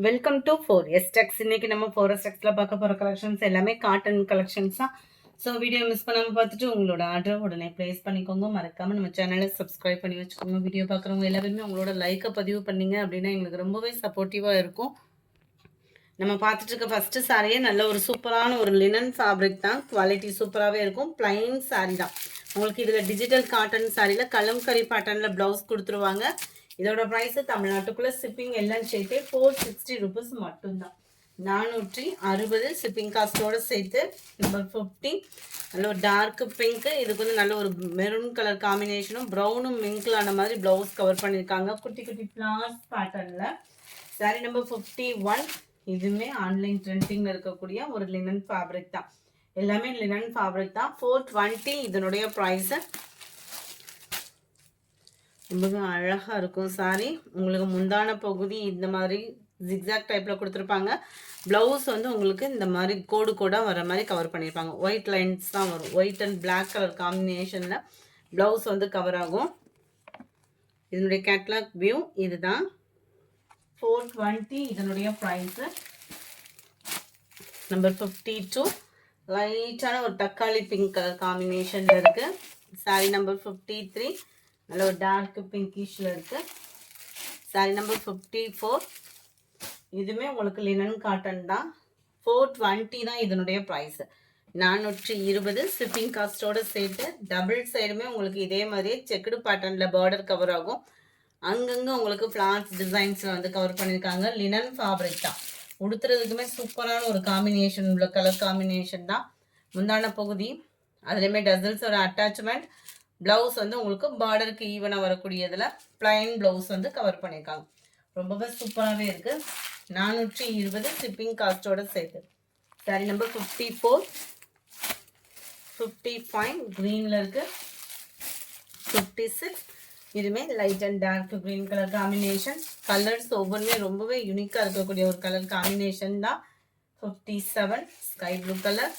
Welcome to 4S Tex. இன்னைக்கு நம்ம 4S Texல பார்க்க போகிற கலெக்ஷன்ஸ் எல்லாமே காட்டன் கலெக்ஷன்ஸ் தான். ஸோ வீடியோ மிஸ் பண்ணாமல் பார்த்துட்டு உங்களோட ஆர்டர் உடனே ப்ளேஸ் பண்ணிக்கோங்க. மறக்காமல் நம்ம சேனலை சப்ஸ்கிரைப் பண்ணி வச்சுக்கோங்க. வீடியோ பார்க்குறவங்க எல்லாருமே உங்களோட லைக்கை பதிவு பண்ணிங்க அப்படின்னா எங்களுக்கு ரொம்பவே சப்போர்ட்டிவாக இருக்கும். நம்ம பார்த்துட்டு இருக்க ஃபஸ்ட்டு சாரியே நல்ல ஒரு சூப்பரான ஒரு லினன் ஃபேப்ரிக் தான். குவாலிட்டி சூப்பராகவே இருக்கும். பிளைன் சாரீ தான். உங்களுக்கு இதில் டிஜிட்டல் காட்டன் சாரியில் கலம்கரி பேட்டர்னில் ப்ளவுஸ் கொடுத்துருவாங்க. இதோட ப்ரைஸு தமிழ்நாட்டுக்குள்ளே ஷிப்பிங் எல்லாம் சேர்த்து 460 rupees மட்டும்தான். 460 ஷிப்பிங் காஸ்ட்டோடு சேர்த்து. நம்பர் 50 நல்ல ஒரு டார்க் பிங்க்கு. இதுக்கு வந்து நல்ல ஒரு மெரூன் கலர் காம்பினேஷனும் ப்ரௌனும் மிங்கிளான மாதிரி ப்ளவுஸ் கவர் பண்ணியிருக்காங்க. குட்டி குட்டி ஃப்ளார்ஸ் பேட்டர்னில். Sorry number 51. இதுவுமே ஆன்லைன் ட்ரெண்டிங்கில் இருக்கக்கூடிய ஒரு லினன் ஃபேப்ரிக் தான். எல்லாமே லினன் ஃபேப்ரிக் தான். 420 இதனுடைய ப்ரைஸு. ரொம்பவே அழகாக இருக்கும் சாரி. உங்களுக்கு முந்தான பகுதி இந்த மாதிரி ஜிக்ஸாக் டைப்பில் கொடுத்துருப்பாங்க. ப்ளவுஸ் வந்து உங்களுக்கு இந்த மாதிரி கோடு கோடாக வர மாதிரி கவர் பண்ணியிருப்பாங்க. ஒயிட் லைன்ஸ் தான் வரும். ஒயிட் அண்ட் பிளாக் கலர் காம்பினேஷனில் ப்ளவுஸ் வந்து கவர் ஆகும். இதனுடைய கேட்லாக் வியூ இதுதான். 420 இதனுடைய ப்ரைஸு. நம்பர் 52 லைட்டான ஒரு தக்காளி பிங்க் கலர் காம்பினேஷனில் இருக்குது. சாரி நம்பர் 53 நல்ல ஒரு டார்க் பிங்கிஷில் இருக்குது. சாரி நம்பர் 54 இதுவுமே உங்களுக்கு லினன் காட்டன் தான். 420 தான் இதனுடைய ப்ரைஸு. 420 ஷிப்பிங் காஸ்ட்டோடு சேர்த்து. டபுள் சைடுமே உங்களுக்கு இதே மாதிரியே செக்குடு பேட்டர்னில் பார்டர் கவர் ஆகும். அங்கங்கே உங்களுக்கு ஃப்ளார்ஸ் டிசைன்ஸில் வந்து கவர் பண்ணியிருக்காங்க. லினன் ஃபேப்ரிக் தான். உடுத்துறதுக்குமே சூப்பரான ஒரு காம்பினேஷன் உள்ள கலர் காம்பினேஷன் தான். முந்தான பகுதி அதுலேயுமே டசல்ஸோட அட்டாச்மெண்ட். ப்ளவுஸ் வந்து உங்களுக்கு பார்டருக்கு ஈவனாக வரக்கூடியதில் பிளைன் ப்ளவுஸ் வந்து கவர் பண்ணியிருக்காங்க. ரொம்பவே சூப்பராகவே இருக்குது. 420 ஷிப்பிங் காஸ்ட்டோடு சேர்த்து. சாரி நம்பர் 54 55 க்ரீனில் இருக்குது. 56 இதுவுமே light and dark green colour combination. Colours ஒவ்வொன்றுமே ரொம்பவே யூனிக்காக இருக்கக்கூடிய ஒரு கலர் காம்பினேஷன் தான். 57 ஸ்கை ப்ளூ கலர்.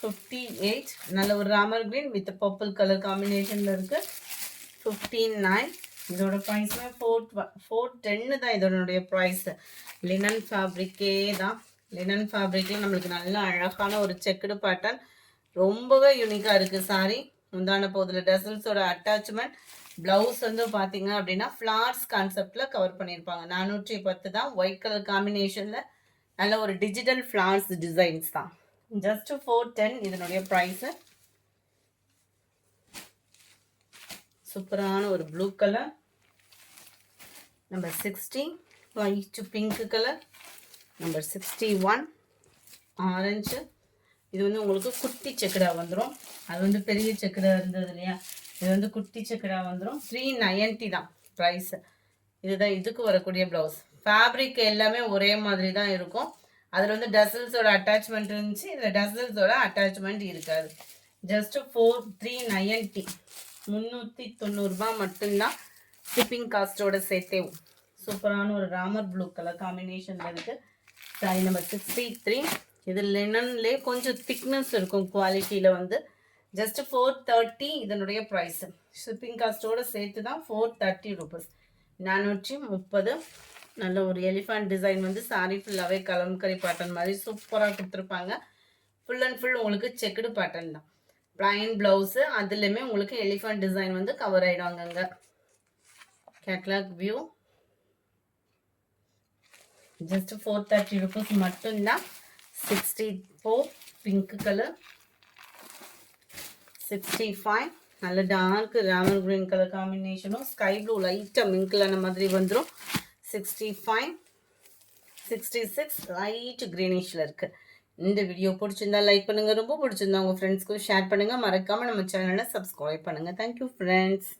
58 நல்ல ஒரு Ramar green with purple colour காம்பினேஷனில் இருக்குது. 59 இதோட ப்ரைஸ்மே 410 தான் இதனுடைய ப்ரைஸு. லினன் ஃபேப்ரிக்கே தான். லினன் ஃபேப்ரிக்கில் நம்மளுக்கு நல்ல அழகான ஒரு செக்குடு பேட்டர்ன் ரொம்பவே யூனிக்காக இருக்குது சாரி. முந்தான போதில் டசல்ஸோட அட்டாச்மெண்ட். ப்ளவுஸ் வந்து பார்த்தீங்க அப்படின்னா ஃப்ளார்ஸ் கான்செப்டில் கவர் பண்ணியிருப்பாங்க. 410 தான். ஒயிட் கலர் காம்பினேஷனில் நல்ல ஒரு டிஜிட்டல் ஃப்ளார்ஸ் டிசைன்ஸ் தான். ஜஸ்ட் 410 இதனுடைய ப்ரைஸு. சூப்பரான ஒரு blue colour. Number 60 white pink colour. Number 61 orange. இது வந்து உங்களுக்கு குட்டி செக்கடாக வந்துடும். அது வந்து பெரிய செக்கடாக இருந்தது இல்லையா, இது வந்து குட்டி செக்கடாக வந்துடும். 390 தான் ப்ரைஸு. இதுதான் இதுக்கு வரக்கூடிய ப்ளவுஸ். ஃபேப்ரிக் எல்லாமே ஒரே மாதிரி தான் இருக்கும். அதில் வந்து டசல்ஸோட அட்டாச்மெண்ட் இருந்துச்சு. இதில் டசல்ஸோட அட்டாச்மெண்ட் இருக்காது. ஜஸ்ட்டு 390 390 மட்டும்தான் ஷிப்பிங் காஸ்ட்டோட சேர்த்தே. சூப்பரான ஒரு ராமர் ப்ளூ கலர் காம்பினேஷனில் இருக்குது. சாரி நம்பர் 63 இது லினன்லேயே கொஞ்சம் திக்னஸ் இருக்கும் குவாலிட்டியில் வந்து. ஜஸ்ட்டு 430 இதனுடைய ப்ரைஸு. ஷிப்பிங் காஸ்ட்டோடு சேர்த்து தான் 430 rupees. 430 நல்ல ஒரு எலிஃபண்ட் டிசைன் வந்து சாரி ஃபுல்லாகவே கலம்கரி பேட்டர்ன் மாதிரி சூப்பராக கொடுத்துருப்பாங்க. ஃபுல் அண்ட் ஃபுல் உங்களுக்கு செக்குடு பேட்டர்ன் தான். பிளைன் ப்ளவுஸு அதுலேயுமே உங்களுக்கு எலிஃபண்ட் டிசைன் வந்து கவர் ஆகிடும் அங்கங்கே. Catalogue view. ஜஸ்ட் 430 rupees மட்டும்தான். 64 பிங்க் கலர். 65 நல்ல டார்க் ராமர் கிரீன் கலர் காம்பினேஷனும் ஸ்கை ப்ளூ லைட்டாக மிங்கிளான மாதிரி வந்துடும். 65 66 லைட் க்ரீனிஷில் இருக்குது. இந்த வீடியோ பிடிச்சிருந்தா லைக் பண்ணுங்கள். ரொம்ப பிடிச்சிருந்தா உங்கள் ஃப்ரெண்ட்ஸ்க்கும் ஷேர் பண்ணுங்கள். மறக்காமல் நம்ம சேனலை சப்ஸ்கிரைப் பண்ணுங்கள். Thank you friends.